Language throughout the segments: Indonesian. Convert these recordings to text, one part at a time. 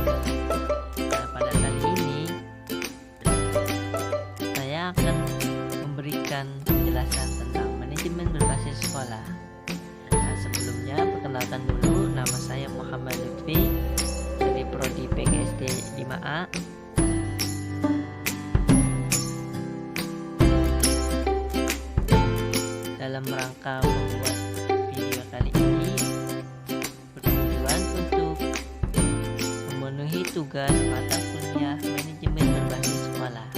Nah, pada kali ini saya akan memberikan penjelasan tentang manajemen berbasis sekolah. Nah, sebelumnya perkenalkan dulu, nama saya Muhammad Lutfi dari Prodi PGSD 5A. Dalam rangka membuat video kali ini bertujuan untuk memenuhi tugas mata kuliah manajemen berbasis sekolah.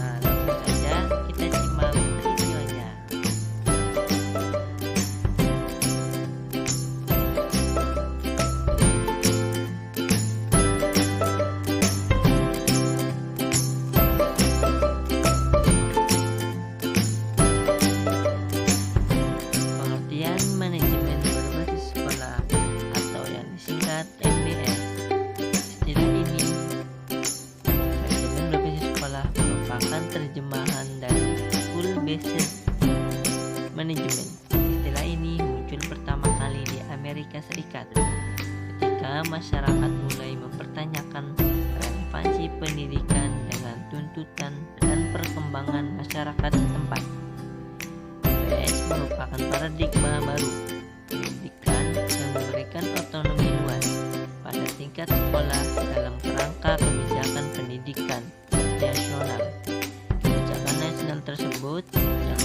Nah, langsung saja kita simak videonya. Pengertian manajemen berbasis sekolah atau yang disingkat MBS. Istilah ini, manajemen berbasis sekolah, merupakan terjemahan dari School Based Management. Istilah ini muncul pertama kali di Amerika Serikat ketika masyarakat mulai mempertanyakan relevansi pendidikan dengan tuntutan dan perkembangan masyarakat setempat. MBS merupakan paradigma baru pendidikan yang memberikan otonomi luas pada tingkat sekolah dalam kerangka kebijakan pendidikan nasional. Kebijakan nasional tersebut yang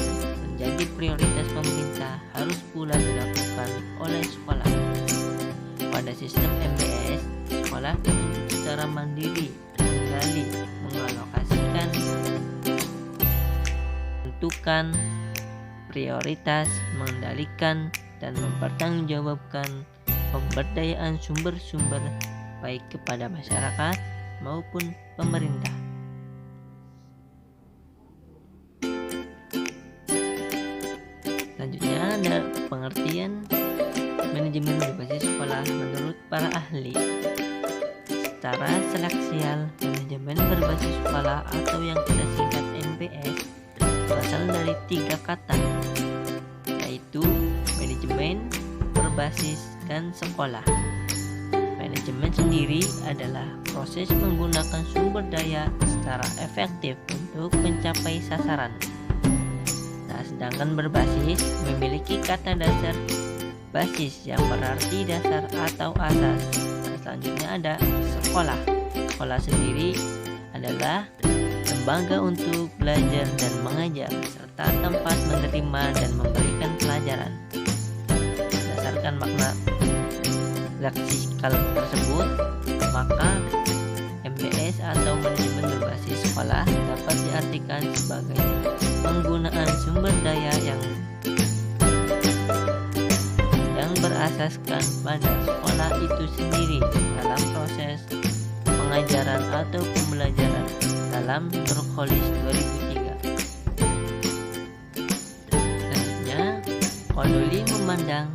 menjadi prioritas pemerintah harus pula dilakukan oleh sekolah. Pada sistem MBS, sekolah dituntut secara mandiri menggali, mengalokasikan, menentukan prioritas, mengendalikan, dan mempertanggungjawabkan pemberdayaan sumber-sumber baik kepada masyarakat maupun pemerintah. Selanjutnya ada pengertian manajemen berbasis sekolah menurut para ahli. Secara seleksial, manajemen berbasis sekolah atau yang kita singkat MBS berasal dari 3 kata, yaitu manajemen, berbasis, dan sekolah. Manajemen sendiri adalah proses menggunakan sumber daya secara efektif untuk mencapai sasaran. Nah, sedangkan berbasis memiliki kata dasar basis yang berarti dasar atau asas. Nah, selanjutnya ada sekolah. Sekolah sendiri adalah lembaga untuk belajar dan mengajar serta tempat menerima dan memberikan pelajaran. Berdasarkan makna leksikal tersebut, maka MBS atau manajemen berbasis sekolah dapat diartikan sebagai penggunaan sumber daya yang berasaskan pada sekolah itu sendiri dalam proses pengajaran atau pembelajaran dalam Nurholis 2003. Selanjutnya, Kodoli memandang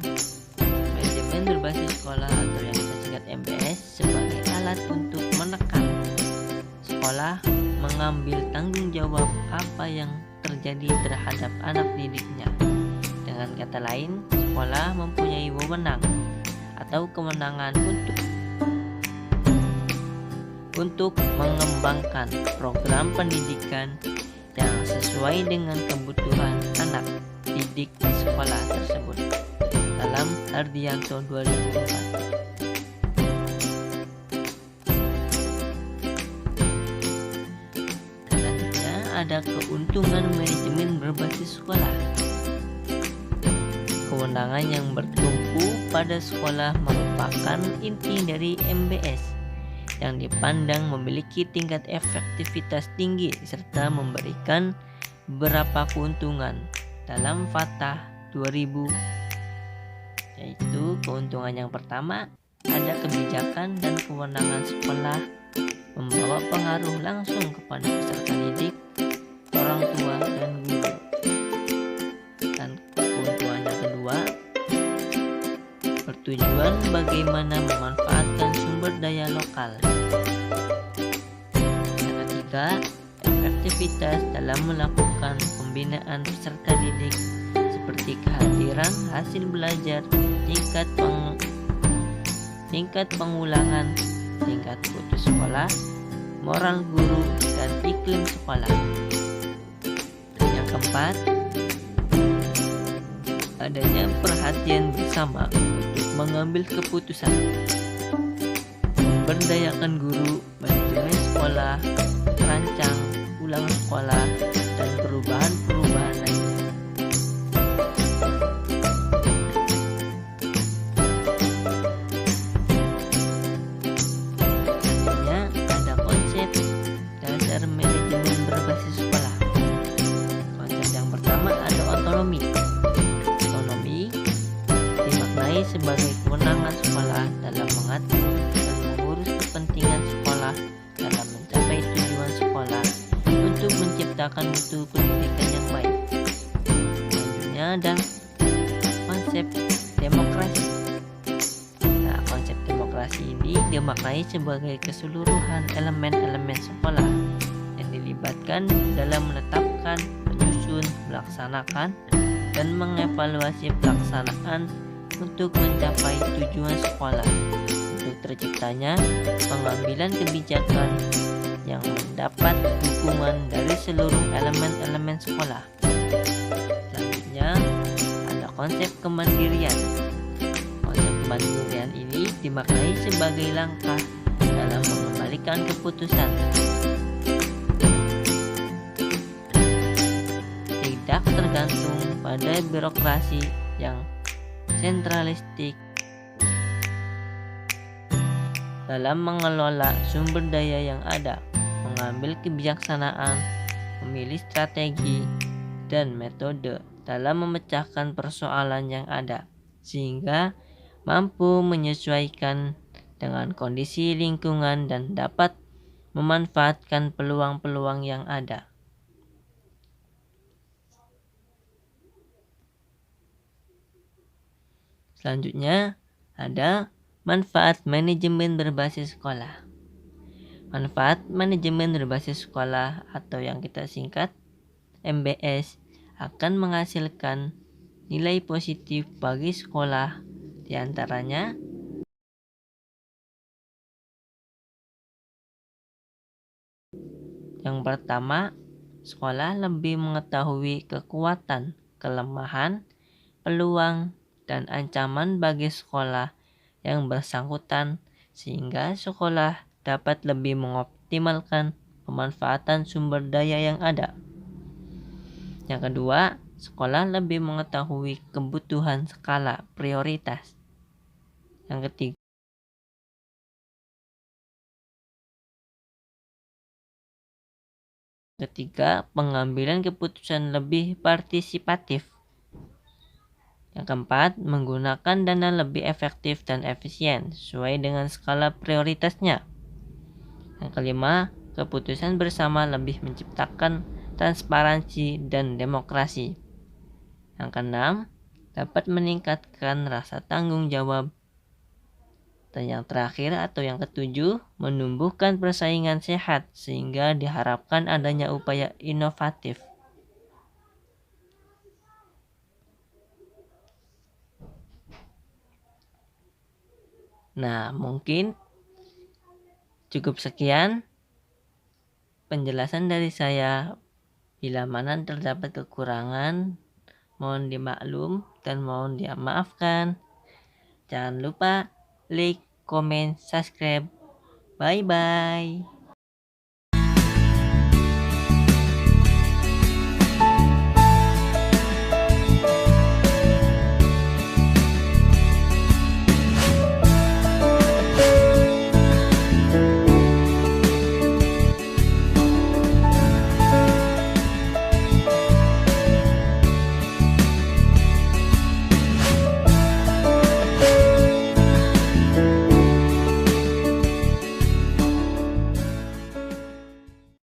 manajemen berbasis sekolah atau yang kita singkat MBS sebagai alat untuk menekan sekolah mengambil tanggung jawab apa yang terjadi terhadap anak didiknya. Dengan kata lain, sekolah mempunyai wewenang atau kewenangan untuk mengembangkan program pendidikan yang sesuai dengan kebutuhan anak didik di sekolah tersebut. Dalam Hardianto 2004. Selanjutnya ada keuntungan manajemen berbasis sekolah. Kewenangan yang bertumpu pada sekolah merupakan inti dari MBS yang dipandang memiliki tingkat efektivitas tinggi serta memberikan beberapa keuntungan dalam Fatah 2000, yaitu keuntungan yang pertama, ada kebijakan dan kewenangan sekolah membawa pengaruh langsung kepada peserta didik, orang tua, dan guru. Dan keuntungan yang kedua, bertujuan bagaimana memanfaatkan sumber daya lokal. Yang ketiga, efektivitas dalam melakukan pembinaan peserta didik seperti kehadiran pemblokiran hasil belajar, tingkat pengulangan, tingkat putus sekolah, moral guru, dan iklim sekolah. Yang keempat, adanya perhatian bersama untuk mengambil keputusan, memberdayakan guru, manajemen sekolah, rancang ulang sekolah, dan perubahan-perubahan lainnya. Selanjutnya ada konsep dasar manajemen berbasis sekolah. Konsep yang pertama ada otonomi. Otonomi dimaknai sebagai kewenangan sekolah dalam mengatur dan mengurus kepentingan sekolah dalam mencapai tujuan sekolah untuk menciptakan mutu pendidikan yang baik. Selanjutnya ada konsep demokrasi. Nah, konsep demokrasi ini dimaknai sebagai keseluruhan elemen-elemen sekolah yang dilibatkan dalam menetapkan, menyusun, melaksanakan, dan mengevaluasi pelaksanaan untuk mencapai tujuan sekolah, untuk terciptanya pengambilan kebijakan yang mendapat dukungan dari seluruh elemen-elemen sekolah. Selanjutnya ada konsep kemandirian. Konsep kemandirian ini dimaknai sebagai langkah dalam mengembalikan keputusan, tidak tergantung pada birokrasi yang sentralistik dalam mengelola sumber daya yang ada, mengambil kebijaksanaan, memilih strategi dan metode dalam memecahkan persoalan yang ada, sehingga mampu menyesuaikan dengan kondisi lingkungan dan dapat memanfaatkan peluang-peluang yang ada. Selanjutnya ada manfaat manajemen berbasis sekolah. Manfaat manajemen berbasis sekolah atau yang kita singkat MBS akan menghasilkan nilai positif bagi sekolah, diantaranya yang pertama, sekolah lebih mengetahui kekuatan, kelemahan, peluang, dan ancaman bagi sekolah yang bersangkutan, sehingga sekolah dapat lebih mengoptimalkan pemanfaatan sumber daya yang ada. Yang kedua, sekolah lebih mengetahui kebutuhan skala prioritas. Yang ketiga, pengambilan keputusan lebih partisipatif. Yang keempat, menggunakan dana lebih efektif dan efisien sesuai dengan skala prioritasnya. Yang kelima, keputusan bersama lebih menciptakan transparansi dan demokrasi. Yang keenam, dapat meningkatkan rasa tanggung jawab. Dan yang terakhir atau yang ketujuh, menumbuhkan persaingan sehat sehingga diharapkan adanya upaya inovatif. Nah, mungkin cukup sekian penjelasan dari saya. Bila mana terdapat kekurangan, mohon dimaklum dan mohon dimaafkan. Jangan lupa like, comment, subscribe. Bye-bye.